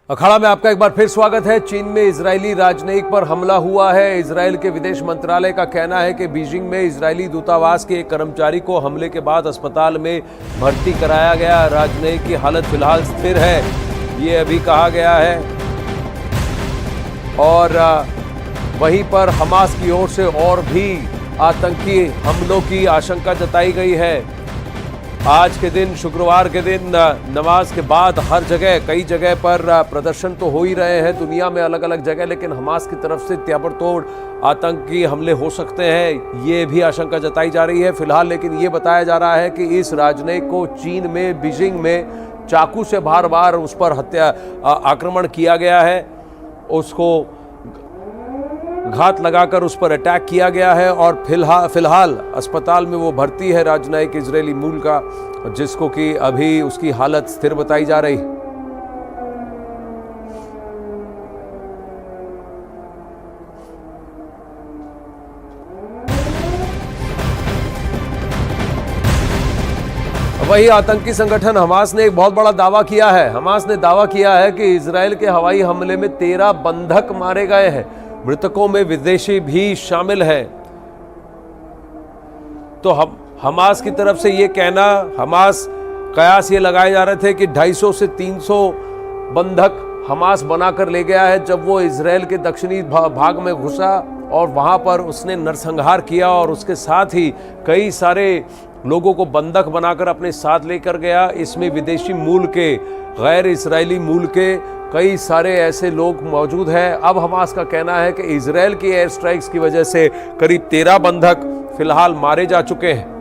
अखाड़ा में आपका एक बार फिर स्वागत है। चीन में इजरायली राजनयिक पर हमला हुआ है। इजरायल के विदेश मंत्रालय का कहना है कि बीजिंग में इजरायली दूतावास के एक कर्मचारी को हमले के बाद अस्पताल में भर्ती कराया गया। राजनयिक की हालत फिलहाल स्थिर है, ये अभी कहा गया है। और वहीं पर हमास की ओर से और भी आतंकी हमलों की आशंका जताई गई है। आज के दिन, शुक्रवार के दिन, नमाज के बाद हर जगह, कई जगह पर प्रदर्शन तो हो ही रहे हैं दुनिया में अलग अलग जगह, लेकिन हमास की तरफ से ताबड़तोड़ आतंकी हमले हो सकते हैं, ये भी आशंका जताई जा रही है फिलहाल। लेकिन ये बताया जा रहा है कि इस राजनयिक को चीन में, बीजिंग में चाकू से बार बार उस पर आक्रमण किया गया है, उसको घात लगाकर उस पर अटैक किया गया है और फिलहाल अस्पताल में वो भर्ती है, राजनयिक इजरायली मूल का, जिसको कि अभी उसकी हालत स्थिर बताई जा रही। वही आतंकी संगठन हमास ने एक बहुत बड़ा दावा किया है। हमास ने दावा किया है कि इजरायल के हवाई हमले में 13 बंधक मारे गए हैं, मृतकों में विदेशी भी शामिल हैं। तो हमास की तरफ से ये कहना, हमास कयास ये लगाए जा रहे थे कि 250 से 300 बंधक हमास बनाकर ले गया है जब वो इजरायल के दक्षिणी भाग में घुसा और वहां पर उसने नरसंहार किया और उसके साथ ही कई सारे लोगों को बंधक बनाकर अपने साथ लेकर गया। इसमें विदेशी मूल के, गैर इजरायली मूल के कई सारे ऐसे लोग मौजूद हैं। अब हमास का कहना है कि इजरायल की एयर स्ट्राइक्स की वजह से करीब 13 बंधक फिलहाल मारे जा चुके हैं।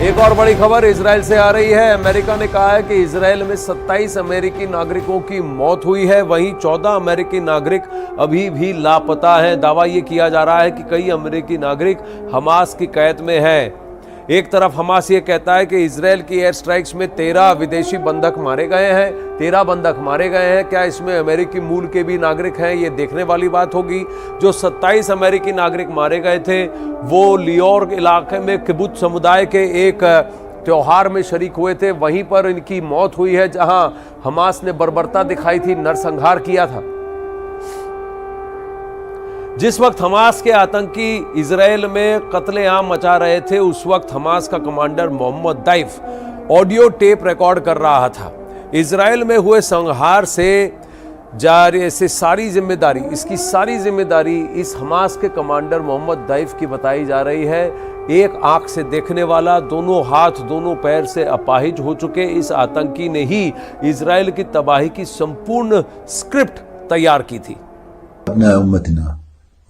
एक और बड़ी खबर इजरायल से आ रही है। अमेरिका ने कहा है कि इजरायल में 27 अमेरिकी नागरिकों की मौत हुई है, वहीं 14 अमेरिकी नागरिक अभी भी लापता हैं। दावा यह किया जा रहा है कि कई अमेरिकी नागरिक हमास की कैद में हैं। एक तरफ हमास ये कहता है कि इजरायल की एयर स्ट्राइक्स में 13 विदेशी बंधक मारे गए हैं, 13 बंधक मारे गए हैं। क्या इसमें अमेरिकी मूल के भी नागरिक हैं, ये देखने वाली बात होगी। जो 27 अमेरिकी नागरिक मारे गए थे वो लियोर इलाके में किबुत्ज समुदाय के एक त्योहार में शरीक हुए थे, वहीं पर इनकी मौत हुई है जहां हमास ने बर्बरता दिखाई थी, नरसंहार किया था। जिस वक्त हमास के आतंकी इजरायल में कत्लेआम मचा रहे थे, उस वक्त हमास का commander Mohammed Deif audio tape record कर रहा था। इजरायल में हुए संहार से जारी से सारी जिम्मेदारी, इसकी सारी जिम्मेदारी इस हमास के कमांडर मोहम्मद दैफ की बताई जा रही है। एक आंख से देखने वाला, दोनों हाथ दोनों पैर से अपाहिज हो चुके इस आतंकी ने ही इजरायल की तबाही की संपूर्ण स्क्रिप्ट तैयार की थी।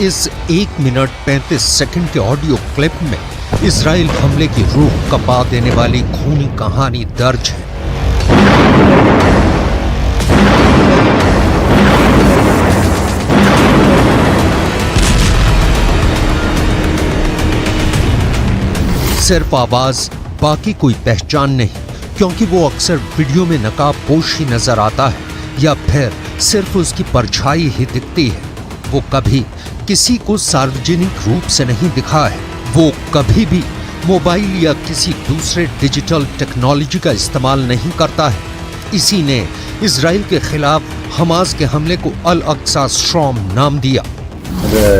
इस 1 मिनट 35 सेकंड के ऑडियो क्लिप में इजराइल हमले की रूह कपा देने वाली खूनी कहानी दर्ज है। सिर्फ आवाज, बाकी कोई पहचान नहीं, क्योंकि वो अक्सर वीडियो में नकाबपोश ही नजर आता है या फिर सिर्फ उसकी परछाई ही दिखती है। वो कभी किसी को सार्वजनिक रूप से नहीं दिखा है, वो कभी भी मोबाइल या किसी दूसरे डिजिटल टेक्नोलॉजी का इस्तेमाल नहीं करता है। इसी ने इजराइल के खिलाफ हमास के हमले को अल अक्सा स्ट्रॉम नाम दिया।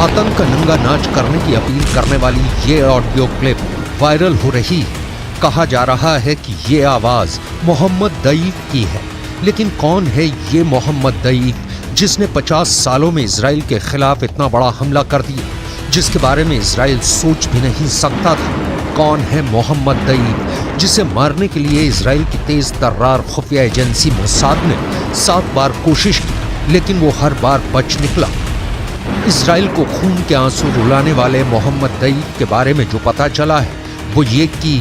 आतंक का नंगा नाच करने की अपील करने वाली ये ऑडियो क्लिप वायरल हो रही है। कहा जा रहा है कि ये आवाज मोहम्मद दैफ की है, लेकिन कौन है ये मोहम्मद दैफ जिसने 50 सालों में इजराइल के खिलाफ इतना बड़ा हमला कर दिया, जिसके बारे में इजराइल सोच भी नहीं सकता था? कौन है मोहम्मद दैफ जिसे मारने के लिए इजराइल की तेज तर्रार खुफिया एजेंसी मोसाद ने 7 बार कोशिश की, लेकिन वो हर बार बच निकला। इजराइल को खून के आंसू रुलाने वाले मोहम्मद दईफ के बारे में जो पता चला है वो ये कि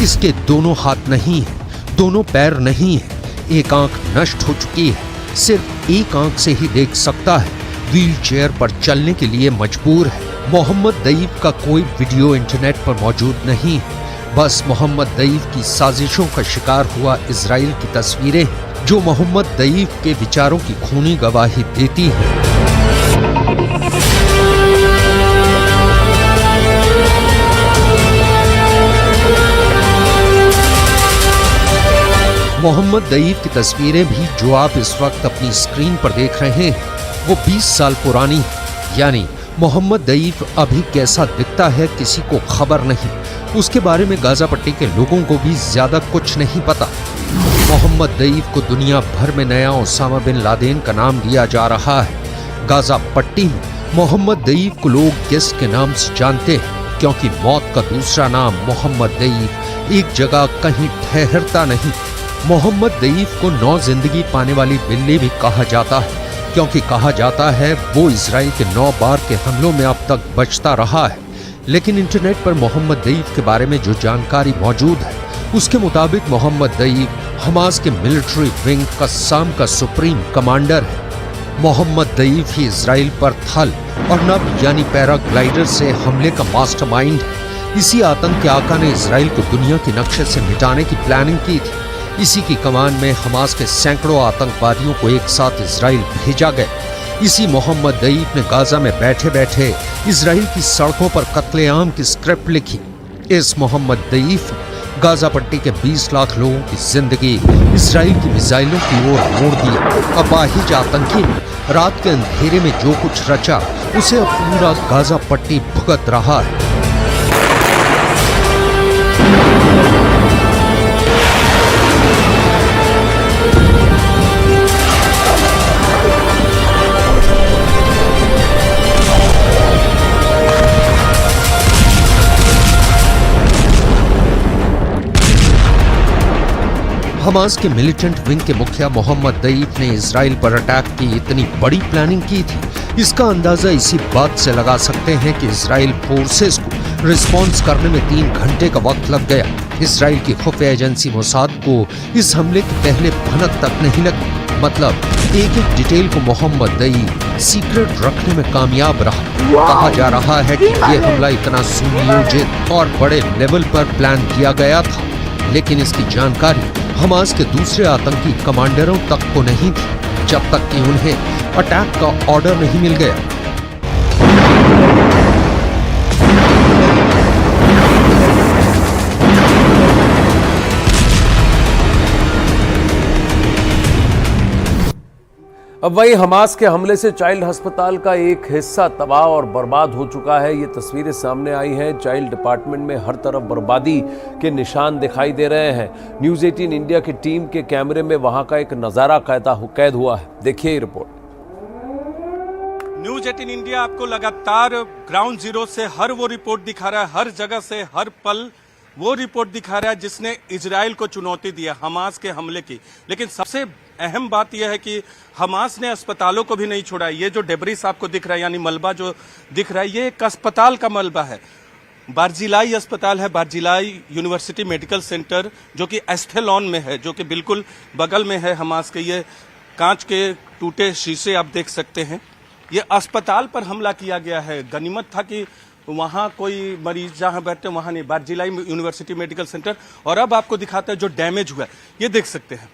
इसके दोनों हाथ नहीं है, दोनों पैर नहीं है, एक आंख नष्ट हो चुकी है, सिर्फ एक आंख से ही देख सकता है, व्हील चेयर पर चलने के लिए मजबूर है। मोहम्मद दईफ का कोई वीडियो इंटरनेट पर मौजूद नहीं है, बस मोहम्मद दईफ की साजिशों का शिकार हुआ इजराइल की तस्वीरें हैं जो मोहम्मद दईफ के विचारों की खूनी गवाही देती हैं। मोहम्मद दईफ की तस्वीरें भी जो आप इस वक्त अपनी स्क्रीन पर देख रहे हैं वो 20 साल पुरानी है। यानी मोहम्मद दईफ अभी कैसा दिखता है किसी को खबर नहीं। उसके बारे में गाजा पट्टी के लोगों को भी ज्यादा कुछ नहीं पता। मोहम्मद दईफ को दुनिया भर में नया ओसामा बिन लादेन का नाम दिया जा रहा है। गाजा पट्टी में मोहम्मद दईफ को लोग गेस्ट के नाम से जानते हैं क्योंकि मौत का दूसरा नाम मोहम्मद दईफ एक जगह कहीं ठहरता नहीं। मोहम्मद दईफ को नौ जिंदगी पाने वाली बिल्ली भी कहा जाता है क्योंकि कहा जाता है वो इजराइल के 9 बार के हमलों में अब तक बचता रहा है। लेकिन इंटरनेट पर मोहम्मद दईफ के बारे में जो जानकारी मौजूद है उसके मुताबिक मोहम्मद दईफ हमास के मिलिट्री विंग कस्साम का सुप्रीम कमांडर है। मोहम्मद दईफ ही इजराइल पर थल और नभ यानी पैराग्लाइडर से हमले का मास्टरमाइंड है। इसी आतंक के आका ने इजराइल को दुनिया के नक्शे से मिटाने की प्लानिंग की थी। इसी की कमान में हमास के सैकड़ों आतंकवादियों को एक साथ इजराइल भेजा गया। इसी मोहम्मद दईफ ने गाजा में बैठे बैठे इजराइल की सड़कों पर कत्लेआम की स्क्रिप्ट लिखी। इस मोहम्मद दईफ ने गाजा पट्टी के 20 लाख लोगों की जिंदगी इजराइल की मिसाइलों की ओर मोड़ दी। अपाहिज आतंकी ने रात के अंधेरे में जो कुछ रचा उसे अब पूरा गाजा पट्टी भुगत रहा है। हमास के मिलिटेंट विंग के मुखिया मोहम्मद दईफ ने इजराइल पर अटैक की इतनी बड़ी प्लानिंग की थी। इसका अंदाजा इसी बात से लगा सकते हैं कि इजराइल फोर्सेस को रिस्पॉन्स करने में 3 घंटे का वक्त लग गया। इजराइल की खुफिया एजेंसी मोसाद को इस हमले की पहले भनक तक नहीं लगी। मतलब एक एक डिटेल को मोहम्मद दईफ सीक्रेट रखने में कामयाब रहा। कहा जा रहा है कि यह हमला इतना सुनियोजित और बड़े लेवल पर प्लान किया गया था, लेकिन इसकी जानकारी हमास के दूसरे आतंकी कमांडरों तक को नहीं थी जब तक कि उन्हें अटैक का ऑर्डर नहीं मिल गया। अब वही हमास के हमले से चाइल्ड अस्पताल का एक हिस्सा तबाह और बर्बाद हो चुका है। ये तस्वीरें सामने आई हैं। चाइल्ड डिपार्टमेंट में हर तरफ बर्बादी के निशान दिखाई दे रहे हैं। न्यूज़ 18 इंडिया की टीम के कैमरे में वहां का एक नजारा कैद हुआ है। देखिए ये रिपोर्ट। न्यूज़ 18 इंडिया आपको लगातार ग्राउंड जीरो से हर वो रिपोर्ट दिखा रहा है, हर जगह से हर पल वो रिपोर्ट दिखा रहा है जिसने इजराइल को चुनौती दी है हमास के हमले की। लेकिन सबसे अहम बात यह है कि हमास ने अस्पतालों को भी नहीं छोड़ा। ये जो डेब्रिस आपको दिख रहा है यानी मलबा जो दिख रहा है ये एक अस्पताल का मलबा है। बारजिलाई अस्पताल है, बारजिलाई यूनिवर्सिटी मेडिकल सेंटर जो कि एस्थेलॉन में है, जो कि बिल्कुल बगल में है हमास के। ये कांच के टूटे शीशे आप देख सकते हैं। ये अस्पताल पर हमला किया गया है। गनीमत था कि वहाँ कोई मरीज जहाँ बैठते वहाँ नहीं, बारजिलाई यूनिवर्सिटी मेडिकल सेंटर। और अब आपको दिखाता है जो डैमेज हुआ है, ये देख सकते हैं।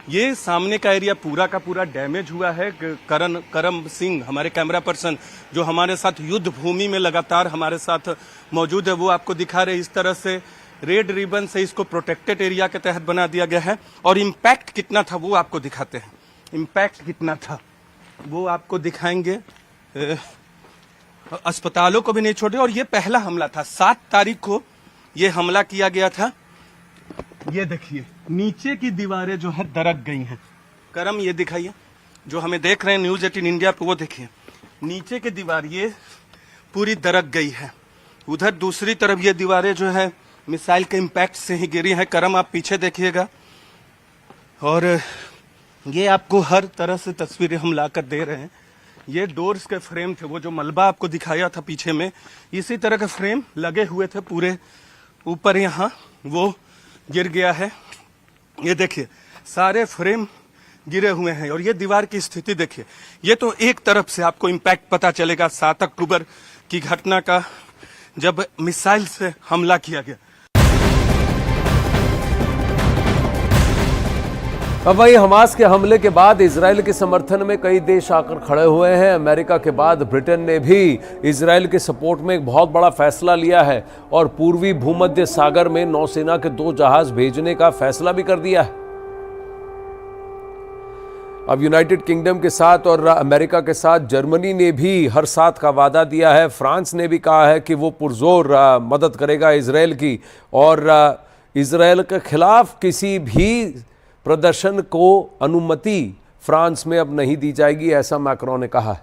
ये सामने का एरिया पूरा का पूरा डैमेज हुआ है। करम सिंह हमारे कैमरा पर्सन जो हमारे साथ युद्ध भूमि में लगातार हमारे साथ मौजूद है, वो आपको दिखा रहे। इस तरह से रेड रिबन से इसको प्रोटेक्टेड एरिया के तहत बना दिया गया है। और इम्पैक्ट कितना था वो आपको दिखाते हैं। इम्पैक्ट कितना था वो आपको दिखाएंगे। अस्पतालों को भी नहीं छोड़े। और ये पहला हमला था। 7 तारीख को ये हमला किया गया था। ये देखिए नीचे की दीवारें जो है दरक गई हैं। करम ये दिखाइए जो हमें देख रहे हैं न्यूज़ 18 इंडिया पे, वो देखिए नीचे की दीवार ये पूरी दरक गई है। उधर दूसरी तरफ ये दीवारें जो है मिसाइल के इम्पैक्ट से ही गिरी है। करम आप पीछे देखिएगा। और ये आपको हर तरह से तस्वीरें हम ला कर दे रहे हैं। ये डोर्स के फ्रेम थे, वो जो मलबा आपको दिखाया था पीछे में, इसी तरह के फ्रेम लगे हुए थे पूरे ऊपर, यहाँ वो गिर गया है। ये देखिए सारे फ्रेम गिरे हुए हैं और ये दीवार की स्थिति देखिए। ये तो एक तरफ से आपको इम्पैक्ट पता चलेगा 7 अक्टूबर की घटना का, जब मिसाइल से हमला किया गया। अब वही हमास के हमले के बाद इजराइल के समर्थन में कई देश आकर खड़े हुए हैं। अमेरिका के बाद ब्रिटेन ने भी इजराइल के सपोर्ट में एक बहुत बड़ा फैसला लिया है और पूर्वी भूमध्य सागर में नौसेना के 2 जहाज भेजने का फैसला भी कर दिया है। अब यूनाइटेड किंगडम के साथ और अमेरिका के साथ जर्मनी ने भी हर साथ का वादा दिया है। फ्रांस ने भी कहा है कि वो पुरजोर मदद करेगा इजराइल की और इजराइल के खिलाफ किसी भी प्रदर्शन को अनुमति फ्रांस में अब नहीं दी जाएगी, ऐसा मैक्रोन ने कहा है।